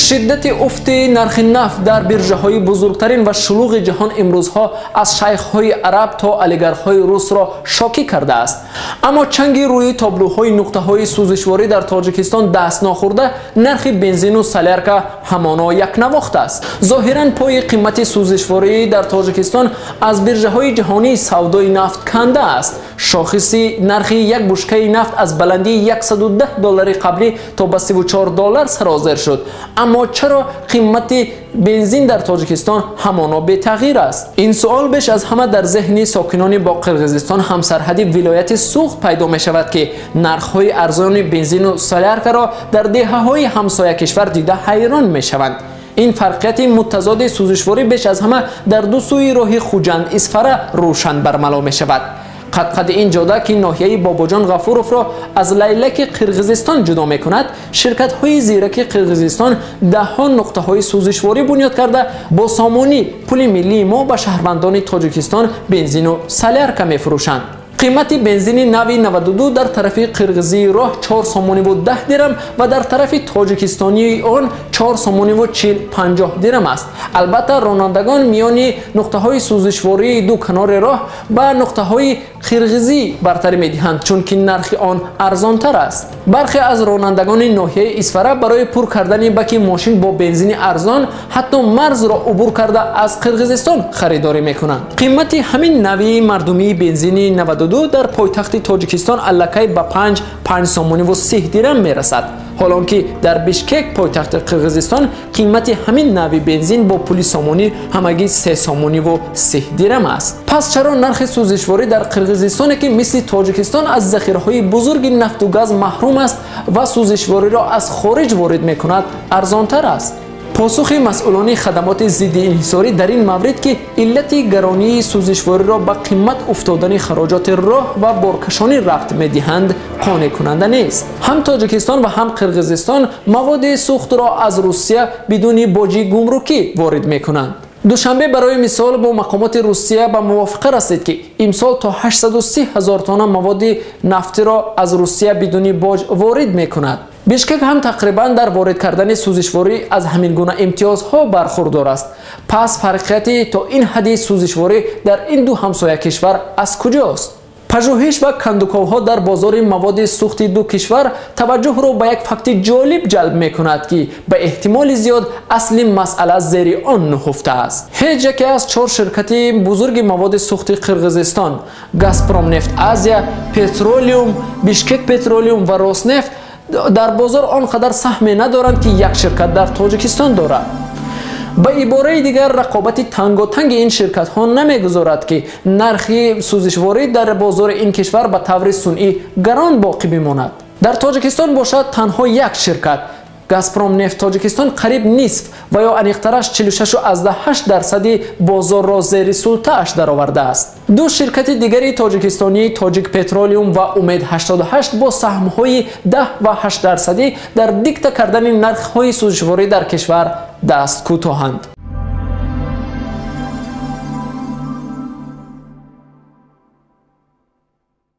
شدت افت نرخ نفت در بیرژه‌های بزرگترین و شلوغ جهان امروزها از شیخ‌های عرب تا اولیگارخ‌های روس را شاکی کرده است. اما چنگی روی تابلوهای نقطه‌های سوزشواری در تاجیکستان دست نخورده، نرخ بنزین و سالارکا همانا یک نواخت است. ظاهراً پای قیمت سوزشواری در تاجیکستان از بیرژه‌های جهانی سودای نفت کنده است. شاخصی نرخ یک بشکه نفت از بلندی $110 قبلی تا به $34 سرازیر شد. اما چرا قیمت بنزین در تاجیکستان همانا به تغییر است؟ این سوال بیش از همه در ذهن ساکنان با قرقیزستان همسرحدی ولایت سوخت پیدا می شود که نرخ‌های ارزان بنزین و سالارکا را در دهه‌های همسایه کشور دیده حیران می شوند. این فرقیت متضاد سوزشواری بیش از همه در دو سوی راه خوجند اسفره روشن برملا می شود. قد این جاده که ناحیه باباجان غفوروف را از لیلک قرقیزستان جدا می کند، شرکت های زیرک قرقیزستان دهها نقطه های سوزشواری بنیاد کرده با سامانی پول ملی ما به شهروندان تاجیکستان بنزین و سالارکا می فروشند. قیمت بنزین نوی 92 در طرف قرقیزی راه 4 سامانی و 10 درم و در طرف تاجیکستانی آن 4 سامانی و 40-50 درم است. البته رانندگان میان نقطه های سوزشواری دو کنار راه به نقطه های قرقیزی برتری میدهند چون که نرخ آن ارزان تر است. برخی از رانندگان ناحیه اسفره برای پر کردن بک ماشین با بنزین ارزان حتی مرز را عبور کرده از قرقیزستان خریداری میکنند. قیمت همین نوی مردمی بنزین 92 در پایتخت تاجیکستان الکی به 5 سامانی و 30 درم میرسد، حالان که در بیشکک پایتخت قرقیزستان قیمت همین نوی بنزین با پول سامانی همگی 3 سامانی و 30 درم است. پس چرا نرخ سوزشواری در قرقیزستان که مثل تاجیکستان از ذخیره‌های بزرگ نفت و گاز محروم است و سوزشواری را از خارج وارد می‌کند ارزان‌تر است؟ پاسخ مسئولان خدمات ضد انحصاری در این مورد که علت گرانی سوزشواری را به قیمت افتادن خراجات راه و بارکشانی ربط می‌دهند قانع کننده نیست. هم تاجیکستان و هم قرقیزستان مواد سوخت را از روسیه بدون باج گمرکی وارد می‌کنند. دوشنبه برای مثال با مقامات روسیه به موافقه رسید که امسال تا 830,000 تن مواد نفتی را از روسیه بدون باج وارد می‌کند. بیشکک هم تقریبا در وارد کردن سوزشواری از همین گونه امتیازها برخوردار است. پس فرقیت تا این حد سوزشواری در این دو همسایه کشور از کجاست؟ پژوهش و کندوکاوها در بازار مواد سوخت دو کشور توجه را به یک فکت جالب جلب می کند که به احتمال زیاد اصل مسئله زیر آن نهفته است. هیچ یکی از 4 شرکت بزرگ مواد سوخت قرقیزستان، گازپروم نفت آسیا، پترولیوم، بیشکک پترولیوم و روسنفت در بازار آنقدر سهم ندارند که یک شرکت در تاجیکستان دارد. به عباره دیگر رقابت تنگاتنگ این شرکت ها نمیگذارد که نرخ سوزشواری در بازار این کشور به طور صنعی گران باقی بماند. در تاجیکستان باشد تنها یک شرکت، گازپروم نفت تاجیکستان، قریب نصف و یا انیقترش 46.8% بازار را زیر سلطه اش درآورده است. دو شرکت دیگری تاجیکستانی، تاجیک پترولیوم و امید 88 با سهم‌های 10 و 8% در دیکته کردن نرخ‌های سوزشواری در کشور دست کوتاهند.